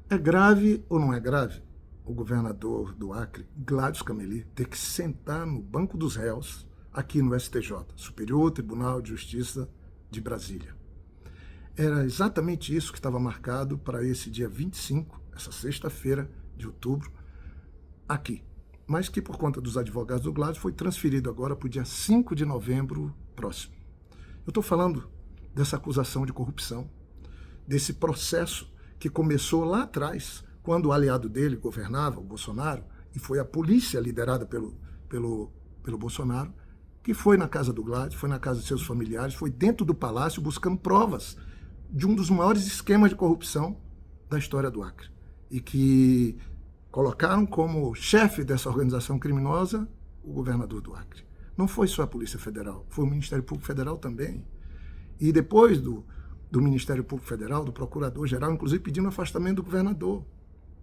É grave ou não é grave o governador do Acre, Gladys Cameli, ter que sentar no banco dos réus aqui no STJ, Superior Tribunal de Justiça de Brasília? Era exatamente isso que estava marcado para esse dia 25, essa sexta-feira de outubro, aqui. Mas que, por conta dos advogados do Gladys, foi transferido agora para o dia 5 de novembro próximo. Eu estou falando dessa acusação de corrupção, desse processo que começou lá atrás, quando o aliado dele governava, o Bolsonaro, e foi a polícia liderada pelo Bolsonaro, que foi na casa do Gladys, foi na casa de seus familiares, foi dentro do palácio buscando provas de um dos maiores esquemas de corrupção da história do Acre. E que colocaram como chefe dessa organização criminosa o governador do Acre. Não foi só a Polícia Federal, foi o Ministério Público Federal também. E depois do Ministério Público Federal, do Procurador-Geral, inclusive pedindo o afastamento do governador,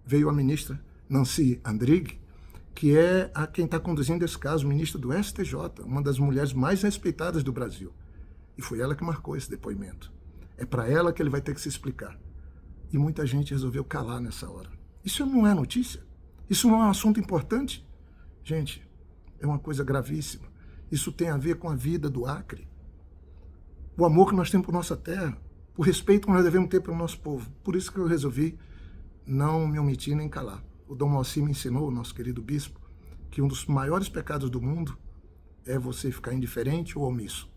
veio a ministra Nancy Andrighi, que é a quem está conduzindo esse caso, ministra do STJ, uma das mulheres mais respeitadas do Brasil. E foi ela que marcou esse depoimento. É para ela que ele vai ter que se explicar. E muita gente resolveu calar nessa hora. Isso não é notícia? Isso não é um assunto importante? Gente, é uma coisa gravíssima. Isso tem a ver com a vida do Acre. O amor que nós temos por nossa terra, o respeito que nós devemos ter pelo nosso povo. Por isso que eu resolvi não me omitir nem calar. O Dom Moacir me ensinou, o nosso querido bispo, que um dos maiores pecados do mundo é você ficar indiferente ou omisso.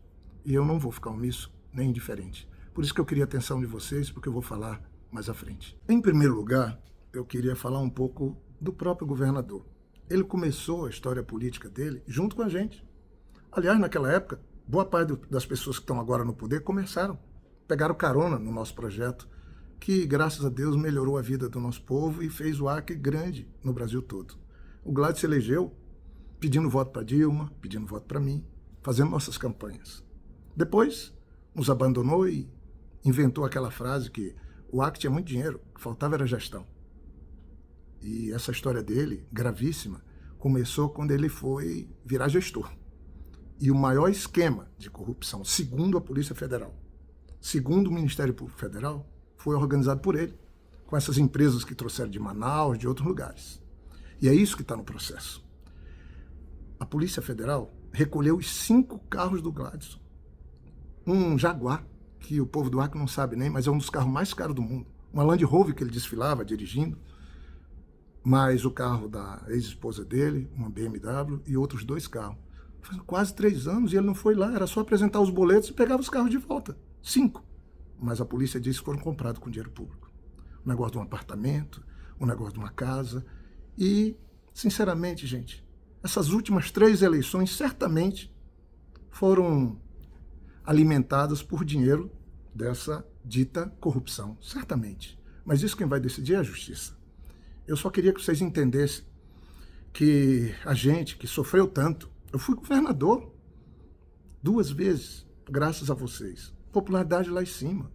E eu não vou ficar omisso nem indiferente. Por isso que eu queria a atenção de vocês, porque eu vou falar mais à frente. Em primeiro lugar, eu queria falar um pouco do próprio governador. Ele começou a história política dele junto com a gente. Aliás, naquela época, boa parte das pessoas que estão agora no poder pegaram carona no nosso projeto, que, graças a Deus, melhorou a vida do nosso povo e fez o Acre grande no Brasil todo. O Gladys se elegeu pedindo voto para Dilma, pedindo voto para mim, fazendo nossas campanhas. Depois, nos abandonou e inventou aquela frase que o Acre tinha muito dinheiro, o que faltava era gestão. E essa história dele, gravíssima, começou quando ele foi virar gestor. E o maior esquema de corrupção, segundo a Polícia Federal, segundo o Ministério Público Federal, foi organizado por ele, com essas empresas que trouxeram de Manaus, de outros lugares. E é isso que está no processo. A Polícia Federal recolheu os 5 carros do Gladys. Um Jaguar, que o povo do Acre não sabe nem, mas é um dos carros mais caros do mundo. Uma Land Rover que ele desfilava dirigindo, mais o carro da ex-esposa dele, uma BMW e outros 2 carros. Faz quase 3 anos e ele não foi lá, era só apresentar os boletos e pegava os carros de volta. 5. Mas a polícia disse que foram comprados com dinheiro público. O negócio de um apartamento, o negócio de uma casa. E, sinceramente, gente, essas últimas 3 eleições certamente foram alimentadas por dinheiro dessa dita corrupção. Certamente. Mas isso quem vai decidir é a justiça. Eu só queria que vocês entendessem que a gente que sofreu tanto, eu fui governador 2 vezes, graças a vocês. Popularidade lá em cima.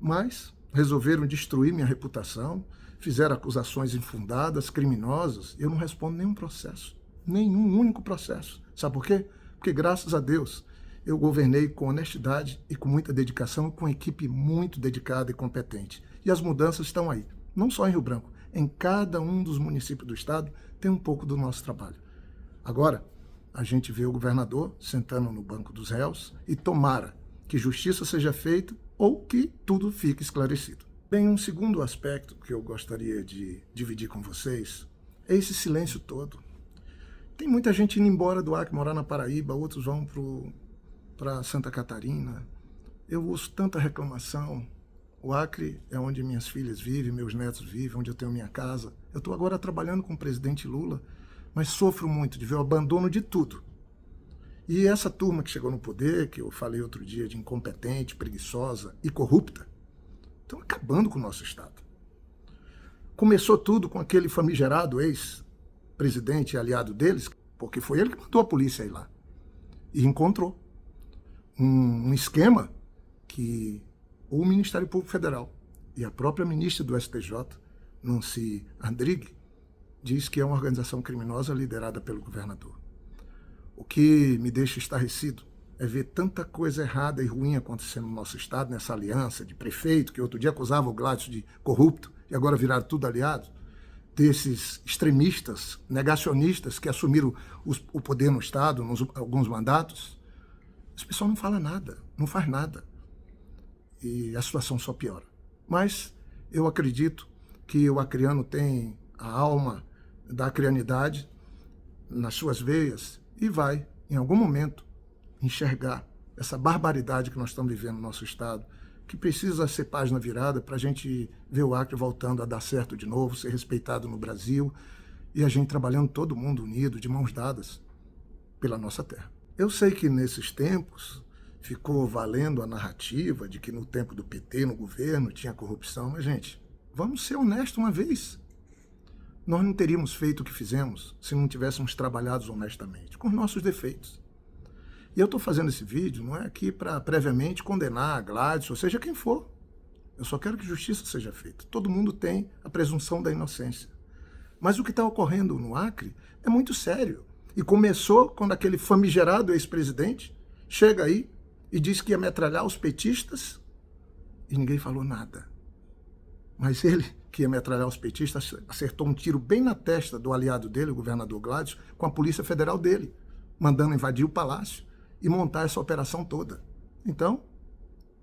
Mas resolveram destruir minha reputação, fizeram acusações infundadas, criminosas. Eu não respondo nenhum processo. Nenhum único processo. Sabe por quê? Porque, graças a Deus, eu governei com honestidade e com muita dedicação, com uma equipe muito dedicada e competente. E as mudanças estão aí. Não só em Rio Branco. Em cada um dos municípios do estado tem um pouco do nosso trabalho. Agora, a gente vê o governador sentando no banco dos réus e tomara que justiça seja feita ou que tudo fique esclarecido. Bem, um segundo aspecto que eu gostaria de dividir com vocês é esse silêncio todo. Tem muita gente indo embora do Acre, morar na Paraíba, outros vão para Santa Catarina. Eu ouço tanta reclamação. O Acre é onde minhas filhas vivem, meus netos vivem, onde eu tenho minha casa. Eu estou agora trabalhando com o presidente Lula, mas sofro muito de ver o abandono de tudo. E essa turma que chegou no poder, que eu falei outro dia de incompetente, preguiçosa e corrupta, estão acabando com o nosso Estado. Começou tudo com aquele famigerado ex-presidente e aliado deles, porque foi ele que mandou a polícia ir lá. E encontrou um esquema que o Ministério Público Federal e a própria ministra do STJ, Nancy Andrighi, diz que é uma organização criminosa liderada pelo governador. O que me deixa estarrecido é ver tanta coisa errada e ruim acontecendo no nosso estado, nessa aliança de prefeito, que outro dia acusava o Gladys de corrupto, e agora viraram tudo aliados, desses extremistas, negacionistas que assumiram o poder no Estado, alguns mandatos, esse pessoal não fala nada, não faz nada. E a situação só piora. Mas eu acredito que o acriano tem a alma da acrianidade nas suas veias e vai, em algum momento, enxergar essa barbaridade que nós estamos vivendo no nosso Estado, que precisa ser página virada para a gente ver o Acre voltando a dar certo de novo, ser respeitado no Brasil e a gente trabalhando todo mundo unido, de mãos dadas, pela nossa terra. Eu sei que nesses tempos ficou valendo a narrativa de que no tempo do PT, no governo, tinha corrupção, mas, gente, vamos ser honestos uma vez. Nós não teríamos feito o que fizemos se não tivéssemos trabalhado honestamente, com os nossos defeitos. E eu estou fazendo esse vídeo não é aqui para previamente condenar a Gladys, ou seja, quem for. Eu só quero que justiça seja feita. Todo mundo tem a presunção da inocência. Mas o que está ocorrendo no Acre é muito sério. E começou quando aquele famigerado ex-presidente chega aí e diz que ia metralhar os petistas e ninguém falou nada. Mas ele, que ia metralhar os petistas, acertou um tiro bem na testa do aliado dele, o governador Gladys, com a Polícia Federal dele, mandando invadir o palácio e montar essa operação toda. Então,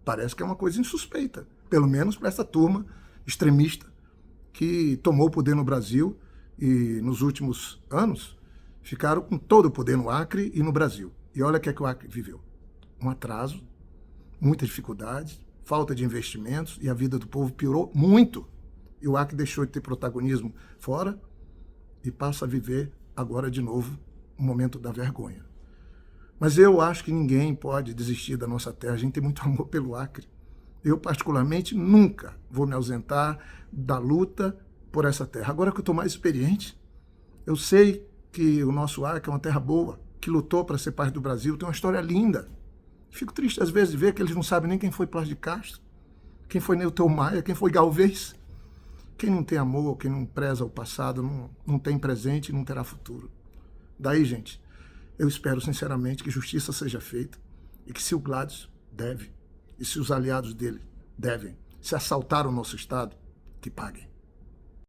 parece que é uma coisa insuspeita, pelo menos para essa turma extremista que tomou o poder no Brasil e nos últimos anos ficaram com todo o poder no Acre e no Brasil. E olha o que é que o Acre viveu. Um atraso, muita dificuldade, falta de investimentos e a vida do povo piorou muito. E o Acre deixou de ter protagonismo fora e passa a viver agora de novo o momento da vergonha. Mas eu acho que ninguém pode desistir da nossa terra. A gente tem muito amor pelo Acre. Eu, particularmente, nunca vou me ausentar da luta por essa terra. Agora que eu estou mais experiente, eu sei que o nosso Acre é uma terra boa, que lutou para ser parte do Brasil, tem uma história linda. Fico triste, às vezes, de ver que eles não sabem nem quem foi Plácido de Castro, quem foi Newton Maia, quem foi Galvez. Quem não tem amor, quem não preza o passado, não tem presente e não terá futuro. Daí, gente, eu espero sinceramente que justiça seja feita e que se o Gladys deve, e se os aliados dele devem, se assaltar o nosso Estado, que paguem.